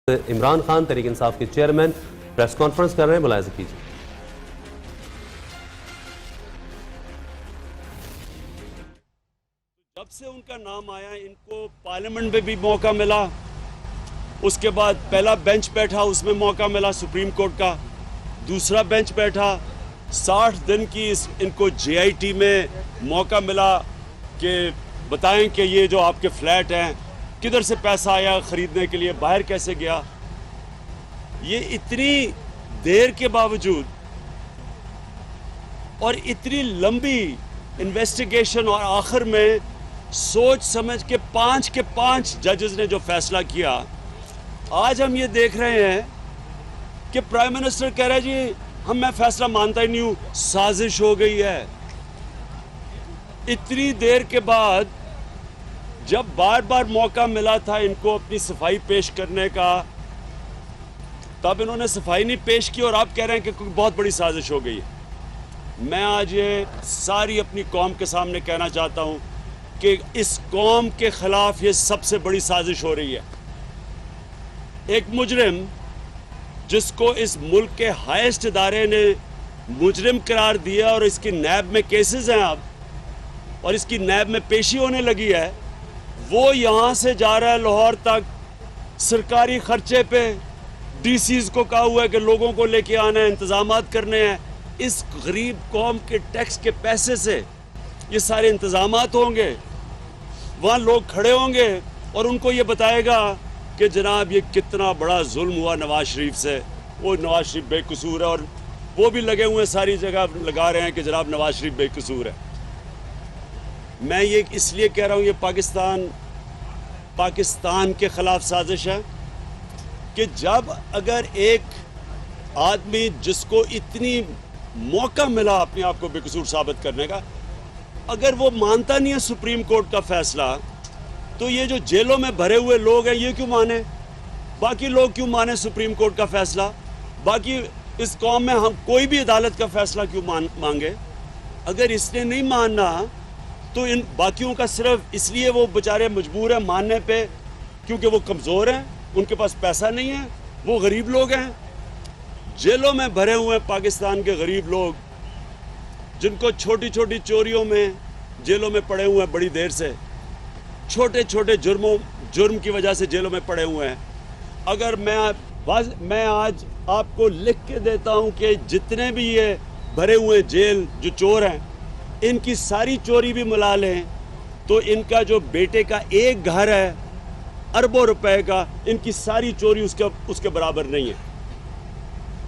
عمران خان تحریک انصاف کے chairman press conference کر رہے ہیں، ملاحظہ کیجیے۔ جب سے ان کا نام آیا ان کو پارلیمنٹ میں بھی موقع ملا، اس کے بعد پہلا بینچ بیٹھا اس میں موقع ملا سپریم کورٹ کا، دوسرا بینچ بیٹھا 60 دن کی ان کو جے آئی ٹی میں موقع ملا کہ بتائیں کہ یہ جو آپ کے فلیٹ ہیں کدھر سے پیسہ آیا خریدنے کے لیے، باہر کیسے گیا۔ یہ اتنی دیر کے باوجود اور اتنی لمبی انویسٹیگیشن اور آخر میں سوچ سمجھ کے 5 ججز نے جو فیصلہ کیا، آج ہم یہ دیکھ رہے ہیں کہ پرائم منسٹر کہہ رہا ہے جی میں فیصلہ مانتا ہی نہیں ہوں، سازش ہو گئی ہے۔ اتنی دیر کے بعد جب بار بار موقع ملا تھا ان کو اپنی صفائی پیش کرنے کا، تب انہوں نے صفائی نہیں پیش کی اور آپ کہہ رہے ہیں کہ کوئی بہت بڑی سازش ہو گئی ہے۔ میں آج یہ ساری اپنی قوم کے سامنے کہنا چاہتا ہوں کہ اس قوم کے خلاف یہ سب سے بڑی سازش ہو رہی ہے۔ ایک مجرم جس کو اس ملک کے ہائیسٹ ادارے نے مجرم قرار دیا اور اس کی نیب میں کیسز ہیں اب اور اس کی نیب میں پیشی ہونے لگی ہے، وہ یہاں سے جا رہا ہے لاہور تک سرکاری خرچے پہ، ڈی سیز کو کہا ہوا ہے کہ لوگوں کو لے کے آنا ہے، انتظامات کرنے ہیں۔ اس غریب قوم کے ٹیکس کے پیسے سے یہ سارے انتظامات ہوں گے، وہاں لوگ کھڑے ہوں گے اور ان کو یہ بتائے گا کہ جناب یہ کتنا بڑا ظلم ہوا نواز شریف سے، وہ نواز شریف بے قصور ہے، اور وہ بھی لگے ہوئے ساری جگہ لگا رہے ہیں کہ جناب نواز شریف بے قصور ہے۔ میں یہ اس لیے کہہ رہا ہوں یہ پاکستان کے خلاف سازش ہے کہ جب اگر ایک آدمی جس کو اتنی موقع ملا اپنے آپ کو بے قصور ثابت کرنے کا، اگر وہ مانتا نہیں ہے سپریم کورٹ کا فیصلہ، تو یہ جو جیلوں میں بھرے ہوئے لوگ ہیں یہ کیوں مانے؟ باقی لوگ کیوں مانے سپریم کورٹ کا فیصلہ؟ باقی اس قوم میں ہم کوئی بھی عدالت کا فیصلہ کیوں مانگے؟ اگر اس نے نہیں ماننا تو ان باقیوں کا صرف اس لیے وہ بیچارے مجبور ہیں ماننے پہ کیونکہ وہ کمزور ہیں، ان کے پاس پیسہ نہیں ہے، وہ غریب لوگ ہیں۔ جیلوں میں بھرے ہوئے پاکستان کے غریب لوگ جن کو چھوٹی چھوٹی چوریوں میں جیلوں میں پڑے ہوئے ہیں، بڑی دیر سے چھوٹے چھوٹے جرم کی وجہ سے جیلوں میں پڑے ہوئے ہیں۔ اگر میں آج آپ کو لکھ کے دیتا ہوں کہ جتنے بھی یہ بھرے ہوئے جیل جو چور ہیں ان کی ساری چوری بھی ملا لیں تو ان کا جو بیٹے کا ایک گھر ہے اربوں روپے کا، ان کی ساری چوری اس کے برابر نہیں ہے۔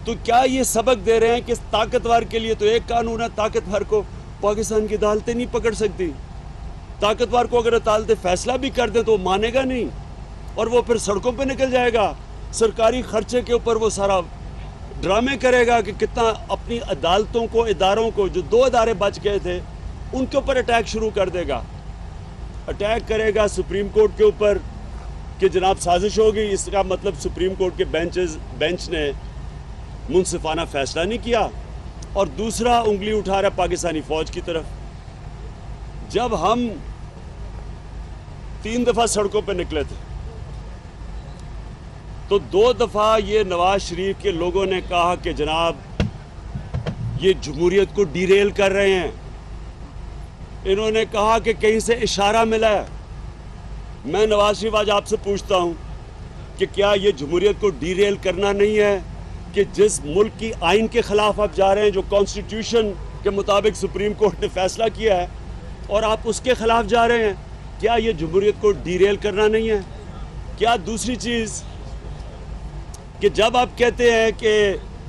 تو کیا یہ سبق دے رہے ہیں کہ طاقتور کے لیے تو ایک قانون ہے، طاقتور کو پاکستان کی عدالتیں نہیں پکڑ سکتی؟ طاقتور کو اگر عدالتیں فیصلہ بھی کر دیں تو وہ مانے گا نہیں اور وہ پھر سڑکوں پہ نکل جائے گا، سرکاری خرچے کے اوپر وہ سارا ڈرامے کرے گا کہ کتنا اپنی عدالتوں کو، اداروں کو، جو 2 ادارے بچ گئے تھے ان کے اوپر اٹیک شروع کر دے گا، اٹیک کرے گا سپریم کورٹ کے اوپر کہ جناب سازش ہوگی۔ اس کا مطلب سپریم کورٹ کے بینچ نے منصفانہ فیصلہ نہیں کیا، اور دوسرا انگلی اٹھا رہا ہے پاکستانی فوج کی طرف۔ جب ہم 3 دفعہ سڑکوں پہ نکلے تھے تو 2 دفعہ یہ نواز شریف کے لوگوں نے کہا کہ جناب یہ جمہوریت کو ڈیریل کر رہے ہیں، انہوں نے کہا کہ کہیں سے اشارہ ملا ہے۔ میں نواز شریف آج آپ سے پوچھتا ہوں کہ کیا یہ جمہوریت کو ڈیریل کرنا نہیں ہے کہ جس ملک کی آئین کے خلاف آپ جا رہے ہیں، جو کانسٹیٹیوشن کے مطابق سپریم کورٹ نے فیصلہ کیا ہے، اور آپ اس کے خلاف جا رہے ہیں؟ کیا یہ جمہوریت کو ڈیریل کرنا نہیں ہے؟ کیا دوسری چیز کہ جب آپ کہتے ہیں کہ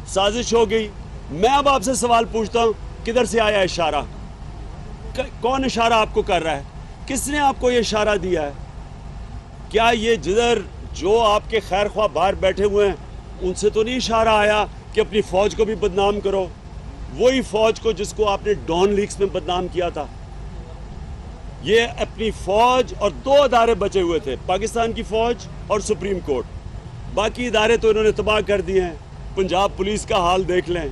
سازش ہو گئی، میں اب آپ سے سوال پوچھتا ہوں کدھر سے آیا اشارہ؟ کون اشارہ آپ کو کر رہا ہے؟ کس نے آپ کو یہ اشارہ دیا ہے؟ کیا یہ جدھر جو آپ کے خیر خواہ باہر بیٹھے ہوئے ہیں ان سے تو نہیں اشارہ آیا کہ اپنی فوج کو بھی بدنام کرو؟ وہی فوج کو جس کو آپ نے ڈان لیکس میں بدنام کیا تھا۔ یہ اپنی فوج اور 2 ادارے بچے ہوئے تھے، پاکستان کی فوج اور سپریم کورٹ، باقی ادارے تو انہوں نے تباہ کر دیے ہیں۔ پنجاب پولیس کا حال دیکھ لیں،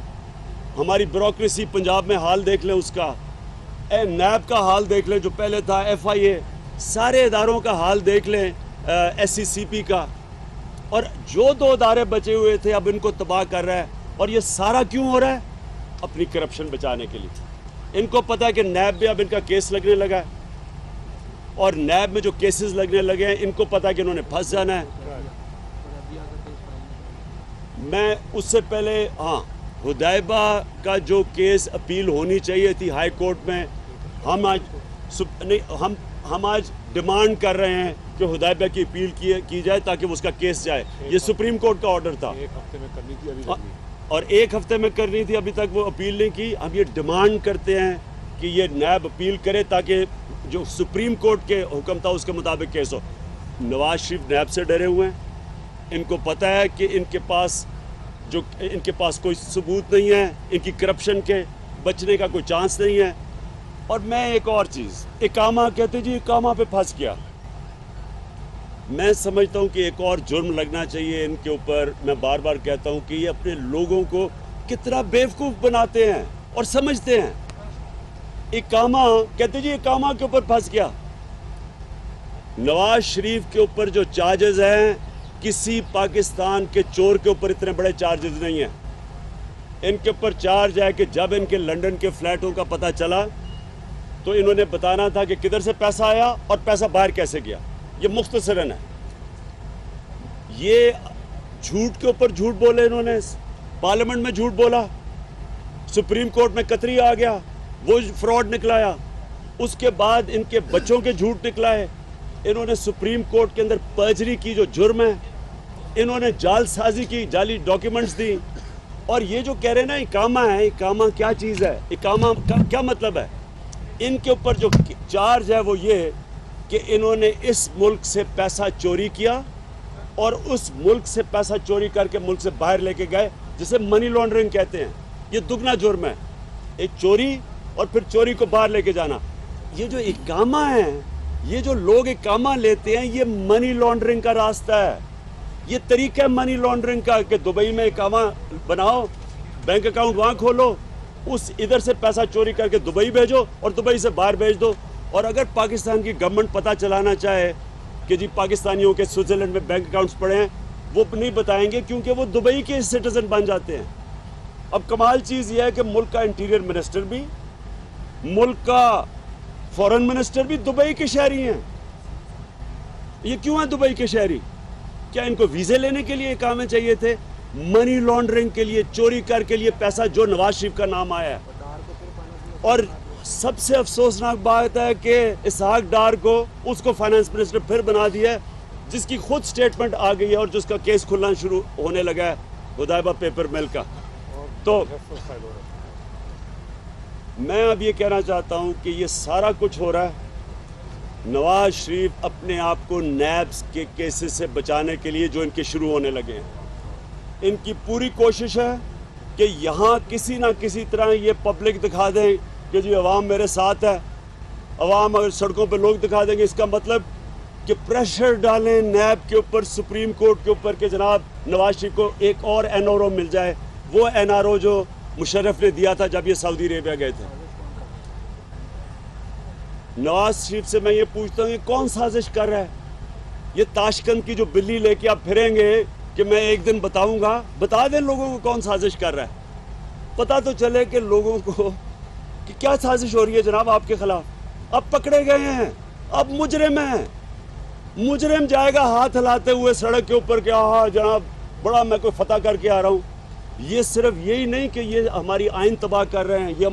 ہماری بیوروکریسی پنجاب میں حال دیکھ لیں اس کا، نیب کا حال دیکھ لیں جو پہلے تھا، FIA، سارے اداروں کا حال دیکھ لیں، SCCP کا۔ اور جو 2 ادارے بچے ہوئے تھے اب ان کو تباہ کر رہا ہے. اور یہ سارا کیوں ہو رہا ہے؟ اپنی کرپشن بچانے کے لیے. ان کو پتا ہے کہ نیب میں اب ان کا کیس لگنے لگا ہے, اور نیب میں جو کیسز لگنے لگے ہیں ان کو پتا ہے کہ انہوں نے پھنس جانا ہے. میں اس سے پہلے حدیبہ کا جو کیس اپیل ہونی چاہیے تھی ہائی کورٹ میں, ہم آج ڈیمانڈ کر رہے ہیں کہ حدیبہ کی اپیل کی جائے تاکہ اس کا کیس جائے. یہ سپریم کورٹ کا آرڈر تھا, 1 ہفتے میں کرنی تھی ابھی اور 1 ہفتے میں کرنی تھی, ابھی تک وہ اپیل نہیں کی. ہم یہ ڈیمانڈ کرتے ہیں کہ یہ نیب اپیل کرے تاکہ جو سپریم کورٹ کے حکم تھا اس کے مطابق کیس ہو. نواز شریف نیب سے ڈرے ہوئے ہیں. ان کو پتہ ہے کہ ان کے پاس کوئی ثبوت نہیں ہے, ان کی کرپشن کے بچنے کا کوئی چانس نہیں ہے. اور میں ایک اور چیز, اقامہ کہتے جی اقامہ پہ پھنس گیا. میں سمجھتا ہوں کہ ایک اور جرم لگنا چاہیے ان کے اوپر. میں بار بار کہتا ہوں کہ یہ اپنے لوگوں کو کتنا بیوقوف بناتے ہیں اور سمجھتے ہیں. اقامہ کہتے جی اقامہ کے اوپر پھنس گیا. نواز شریف کے اوپر جو چارجز ہیں, کسی پاکستان کے چور کے اوپر اتنے بڑے چارجز نہیں ہیں. ان کے اوپر چارج ہے کہ جب ان کے لنڈن کے فلیٹوں کا پتہ چلا تو انہوں نے بتانا تھا کہ کدھر سے پیسہ آیا اور پیسہ باہر کیسے گیا. یہ مختصراً ہے. یہ جھوٹ کے اوپر جھوٹ بولے انہوں نے. پارلیمنٹ میں جھوٹ بولا, سپریم کورٹ میں قطری آ گیا, وہ فراڈ نکلایا. اس کے بعد ان کے بچوں کے جھوٹ نکلائے. انہوں نے سپریم کورٹ کے اندر پرجری کی جو جرم ہے, انہوں نے جال سازی کی, جعلی ڈاکیومنٹس دی. اور یہ جو کہہ رہے ہیں نا اقامہ ہے, اقامہ کیا چیز ہے, اقامہ کا کیا مطلب ہے؟ ان کے اوپر جو چارج ہے وہ یہ کہ انہوں نے اس ملک سے پیسہ چوری کیا اور اس ملک سے پیسہ چوری کر کے ملک سے باہر لے کے گئے, جسے منی لانڈرنگ کہتے ہیں. یہ دگنا جرم ہے, ایک چوری اور پھر چوری کو باہر لے کے جانا. یہ جو اقامہ ہے, یہ جو لوگ اقامہ لیتے ہیں, یہ منی لانڈرنگ کا راستہ ہے. یہ طریقہ ہے منی لانڈرنگ کا کہ دبئی میں اقامہ بناؤ, بینک اکاؤنٹ وہاں کھولو, اس ادھر سے پیسہ چوری کر کے دبئی بھیجو اور دبئی سے باہر بھیج دو. اور اگر پاکستان کی گورنمنٹ پتہ چلانا چاہے کہ جی پاکستانیوں کے سوئٹزرلینڈ میں بینک اکاؤنٹس پڑے ہیں, وہ نہیں بتائیں گے کیونکہ وہ دبئی کے سٹیزن بن جاتے ہیں. اب کمال چیز یہ ہے کہ ملک کا انٹیریئر منسٹر بھی, ملک کا فورن منسٹر بھی دبئی کے شہری ہیں. یہ کیوں ہیں دبئی کے شہری؟ کیا ان کو ویزے لینے کے لیے اقامے چاہیے تھے؟ منی لانڈرنگ کے لیے, چوری کر کے لیے پیسہ جو نواز شریف کا نام آیا ہے. اور سب سے افسوسناک بات ہے کہ اسحاق ڈار کو, اس کو فائنانس منسٹر پھر بنا دیا ہے, جس کی خود سٹیٹمنٹ آ گئی ہے اور جس کا کیس کھلنا شروع ہونے لگا ہے, حدیبہ پیپر مل کا. تو میں اب یہ کہنا چاہتا ہوں کہ یہ سارا کچھ ہو رہا ہے نواز شریف اپنے آپ کو نیبس کے کیسز سے بچانے کے لیے جو ان کے شروع ہونے لگے ہیں. ان کی پوری کوشش ہے کہ یہاں کسی نہ کسی طرح یہ پبلک دکھا دیں کہ جی عوام میرے ساتھ ہے. عوام اگر سڑکوں پہ لوگ دکھا دیں گے, اس کا مطلب کہ پریشر ڈالیں نیب کے اوپر, سپریم کورٹ کے اوپر کہ جناب نواز شریف کو ایک اور این آر او مل جائے, وہ این آر او جو مشرف نے دیا تھا جب یہ سعودی عربیہ گئے تھے. نواز شریف سے میں یہ پوچھتا ہوں, یہ کون سازش کر رہا ہے؟ یہ تاشقند کی جو بلی لے کے آپ پھریں گے کہ میں ایک دن بتاؤں گا, بتا دیں لوگوں کو کون سازش کر رہا ہے. پتہ تو چلے کہ لوگوں کو کہ کیا سازش ہو رہی ہے جناب آپ کے خلاف. اب پکڑے گئے ہیں, اب مجرم ہیں. مجرم جائے گا ہاتھ ہلاتے ہوئے سڑک کے اوپر کہ ہاں جناب بڑا میں کوئی فتح کر کے آ رہا ہوں. یہ صرف یہی نہیں کہ یہ ہماری آئین تباہ کر رہے ہیں, یہ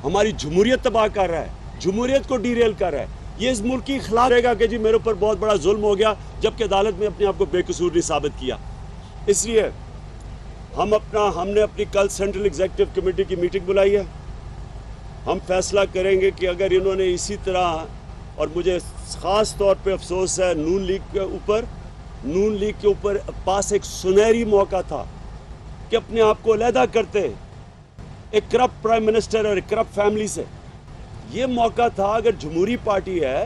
ہماری جمہوریت تباہ کر رہا ہے, جمہوریت کو ڈیریل کر رہا ہے. یہ اس ملک کی خلاف رہے گا کہ جی میرے اوپر بہت بڑا ظلم ہو گیا, جبکہ عدالت میں اپنے آپ کو بے قصور نہیں ثابت کیا. اس لیے ہم نے اپنی کل سینٹرل ایگزیکٹو کمیٹی کی میٹنگ بلائی ہے. ہم فیصلہ کریں گے کہ اگر انہوں نے اسی طرح, اور مجھے خاص طور پہ افسوس ہے نون لیگ کے اوپر پاس ایک سنہری موقع تھا کہ اپنے آپ کو علیحدہ کرتے ایک کرپٹ پرائم منسٹر اور ایک کرپٹ فیملی سے. یہ موقع تھا. اگر جمہوری پارٹی ہے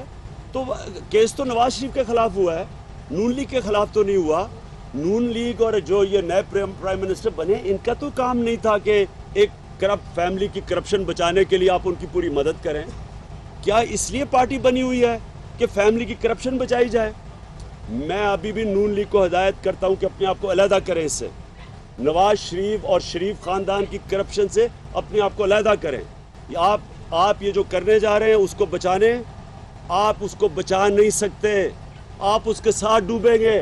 تو کیس تو نواز شریف کے خلاف ہوا ہے, نون لیگ کے خلاف تو نہیں ہوا. نون لیگ اور جو یہ نئے پرائم منسٹر بنے, ان کا تو کام نہیں تھا کہ ایک کرپٹ فیملی کی کرپشن بچانے کے لیے آپ ان کی پوری مدد کریں. کیا اس لیے پارٹی بنی ہوئی ہے کہ فیملی کی کرپشن بچائی جائے؟ میں ابھی بھی نون لیگ کو ہدایت کرتا ہوں کہ اپنے آپ کو علیحدہ کریں اس سے. نواز شریف اور شریف خاندان کی کرپشن سے اپنے آپ کو علیحدہ کریں. آپ یہ جو کرنے جا رہے ہیں اس کو بچانے، آپ اس کو بچا نہیں سکتے، آپ اس کے ساتھ ڈوبیں گے.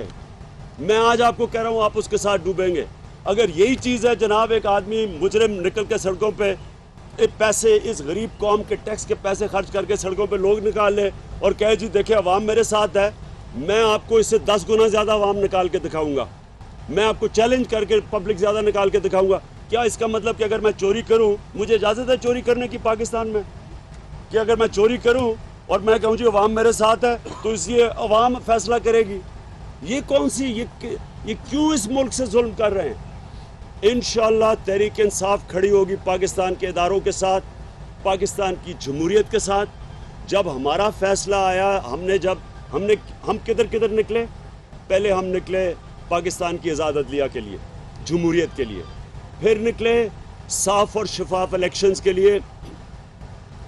میں آج آپ کو کہہ رہا ہوں آپ اس کے ساتھ ڈوبیں گے. اگر یہی چیز ہے جناب، ایک آدمی مجرم نکل کے سڑکوں پہ پیسے، اس غریب قوم کے ٹیکس کے پیسے خرچ کر کے سڑکوں پہ لوگ نکال لے اور کہے جی دیکھیں عوام میرے ساتھ ہے، میں آپ کو اس سے 10 گنا زیادہ عوام نکال کے دکھاؤں گا. میں آپ کو چیلنج کر کے پبلک زیادہ نکال کے دکھاؤں گا. کیا اس کا مطلب کہ اگر میں چوری کروں، مجھے اجازت ہے چوری کرنے کی پاکستان میں؟ کہ اگر میں چوری کروں اور میں کہوں جی عوام میرے ساتھ ہے تو اس لیے عوام فیصلہ کرے گی؟ یہ کون سی، یہ کیوں اس ملک سے ظلم کر رہے ہیں؟ انشاءاللہ تحریک انصاف کھڑی ہوگی پاکستان کے اداروں کے ساتھ، پاکستان کی جمہوریت کے ساتھ. جب ہمارا فیصلہ آیا، ہم کدھر نکلے؟ پہلے ہم نکلے پاکستان کی آزاد عدلیہ کے لیے، جمہوریت کے لیے. پھر نکلے صاف اور شفاف الیکشنز کے لیے.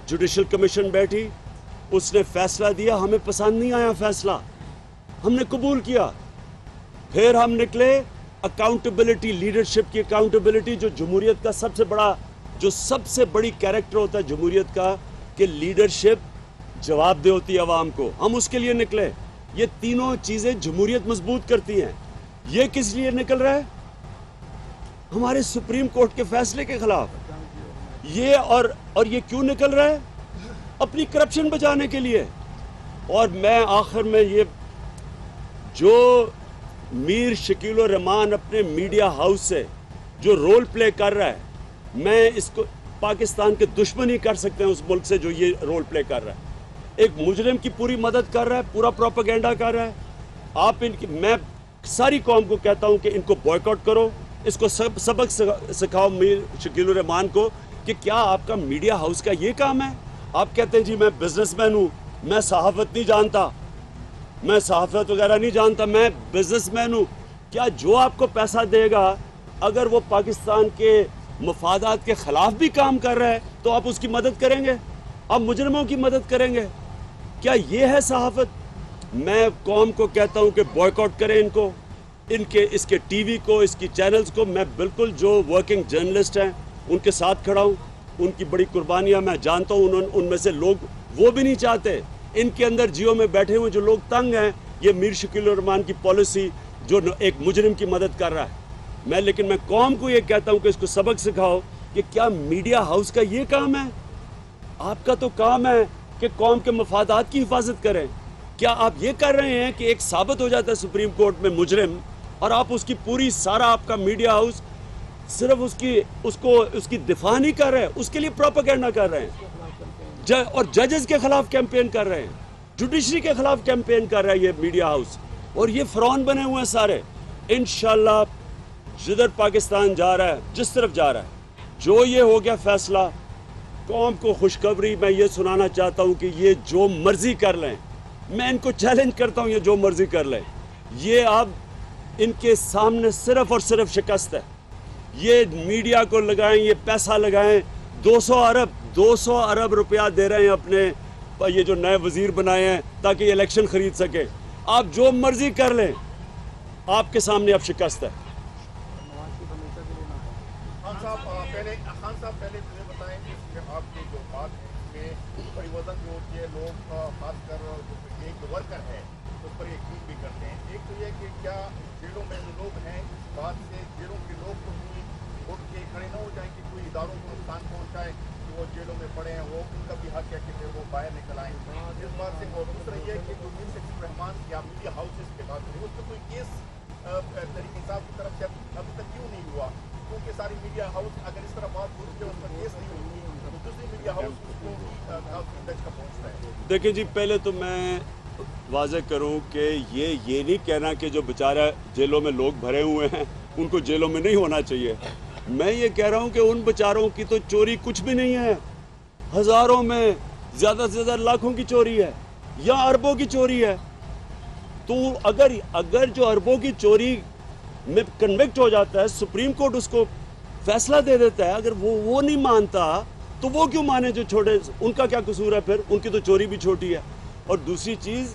جوڈیشل کمیشن بیٹھی، اس نے فیصلہ دیا، ہمیں پسند نہیں آیا فیصلہ، ہم نے قبول کیا. پھر ہم نکلے اکاؤنٹیبلٹی، لیڈرشپ کی اکاؤنٹیبلٹی، جو جمہوریت کا سب سے بڑی کیریکٹر ہوتا ہے جمہوریت کا، کہ لیڈرشپ جواب دہ ہوتی ہے عوام کو. ہم اس کے لیے نکلے. یہ تینوں چیزیں جمہوریت مضبوط کرتی ہیں. یہ کس لیے نکل رہا ہے؟ ہمارے سپریم کورٹ کے فیصلے کے خلاف. یہ اور یہ کیوں نکل رہا ہے؟ اپنی کرپشن بچانے کے لیے. اور میں آخر میں یہ جو میر شکیل الرحمان اپنے میڈیا ہاؤس سے جو رول پلے کر رہا ہے، میں اس کو پاکستان کے دشمن ہی کر سکتے ہیں اس ملک سے جو یہ رول پلے کر رہا ہے. ایک مجرم کی پوری مدد کر رہا ہے، پورا پروپیگنڈا کر رہا ہے. میں ساری قوم کو کہتا ہوں کہ ان کو بوائیکاٹ کرو، اس کو سبق سکھاؤ میر شکیل الرحمان کو کہ کیا آپ کا میڈیا ہاؤس کا یہ کام ہے؟ آپ کہتے ہیں جی میں بزنس مین ہوں، میں صحافت نہیں جانتا، میں صحافت وغیرہ نہیں جانتا، میں بزنس مین ہوں. کیا جو آپ کو پیسہ دے گا اگر وہ پاکستان کے مفادات کے خلاف بھی کام کر رہا ہے تو آپ اس کی مدد کریں گے؟ آپ مجرموں کی مدد کریں گے؟ کیا یہ ہے صحافت؟ میں قوم کو کہتا ہوں کہ بوائیکاٹ کریں ان کو، اس کے ٹی وی کو، اس کی چینلز کو. میں بالکل جو ورکنگ جرنلسٹ ہیں ان کے ساتھ کھڑا ہوں. ان کی بڑی قربانیاں میں جانتا ہوں. ان میں سے لوگ وہ بھی نہیں چاہتے. ان کے اندر جیو میں بیٹھے ہوئے جو لوگ تنگ ہیں، یہ میر شکیل الرحمان کی پالیسی جو ایک مجرم کی مدد کر رہا ہے. لیکن میں قوم کو یہ کہتا ہوں کہ اس کو سبق سکھاؤ کہ کیا میڈیا ہاؤس کا یہ کام ہے؟ آپ کا تو کام ہے کہ قوم کے مفادات کی حفاظت کریں. کیا آپ یہ کر رہے ہیں کہ ایک ثابت ہو جاتا ہے سپریم کورٹ میں مجرم، اور آپ اس کی پوری سارا آپ کا میڈیا ہاؤس صرف اس کی دفاع نہیں کر رہے، اس کے لیے پروپیگنڈا کر رہے ہیں، اور ججز کے خلاف کیمپین کر رہے ہیں، جوڈیشری کے خلاف کیمپین کر رہا ہے یہ میڈیا ہاؤس. اور یہ فرعون بنے ہوئے ہیں سارے. انشاءاللہ جدھر پاکستان جا رہا ہے، جس طرف جا رہا ہے، جو یہ ہو گیا فیصلہ، قوم کو خوشخبری میں یہ سنانا چاہتا ہوں کہ یہ جو مرضی کر لیں. میں ان کو چیلنج کرتا ہوں، یہ جو مرضی کر لیں. یہ اب ان کے سامنے صرف اور صرف شکست ہے. یہ میڈیا کو لگائیں، یہ پیسہ لگائیں. 200 ارب روپیہ دے رہے ہیں اپنے یہ جو نئے وزیر بنائے ہیں تاکہ یہ الیکشن خرید سکے. آپ جو مرضی کر لیں، آپ کے سامنے اب شکست ہے. خان صاحب پہلے مجھے بتائیں کہ آپ کی جو بات ہے اس میں پریورتن جو ہوتی ہے، لوگ خاص کر ایک ورکر ہے اس پر یقین بھی کرتے ہیں. ایک تو یہ کہ کیا جیلوں میں جو لوگ ہیں اس بات سے جیلوں کے لوگ تو اٹھ کے کھڑے نہ ہو جائیں کہ کوئی اداروں کو نقصان پہنچائے کہ وہ جیلوں میں پڑے ہیں، وہ ان کا بھی حق ہے کہ وہ باہر نکل آئیں اس بات سے. اور دوسرا یہ کہ جو میر شکیل الرحمان یا میڈیا ہاؤسز کے بات ہے اس پہ کوئی کیس تحریک انصاف کی طرف سے ابھی تک کیوں نہیں ہوا؟ کیونکہ ساری میڈیا ہاؤس اگر اس طرح بات ہوتی ہے اس پر کیس نہیں ہوتی تو دوسری میڈیا ہاؤس اس کو جج کا پہنچتا ہے. دیکھیں جی، پہلے تو میں واضح کروں کہ یہ نہیں کہنا کہ جو بیچارہ جیلوں میں لوگ بھرے ہوئے ہیں ان کو جیلوں میں نہیں ہونا چاہیے. میں یہ کہہ رہا ہوں کہ ان بیچاروں کی تو چوری کچھ بھی نہیں ہے. ہزاروں میں، زیادہ سے زیادہ لاکھوں کی چوری ہے یا اربوں کی چوری ہے. تو اگر جو اربوں کی چوری میں کنوکٹ ہو جاتا ہے، سپریم کورٹ اس کو فیصلہ دے دیتا ہے، اگر وہ نہیں مانتا تو وہ کیوں مانے جو چھوٹے؟ ان کا کیا قصور ہے پھر؟ ان کی تو چوری بھی چھوٹی ہے. اور دوسری چیز،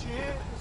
6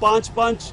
5-5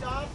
4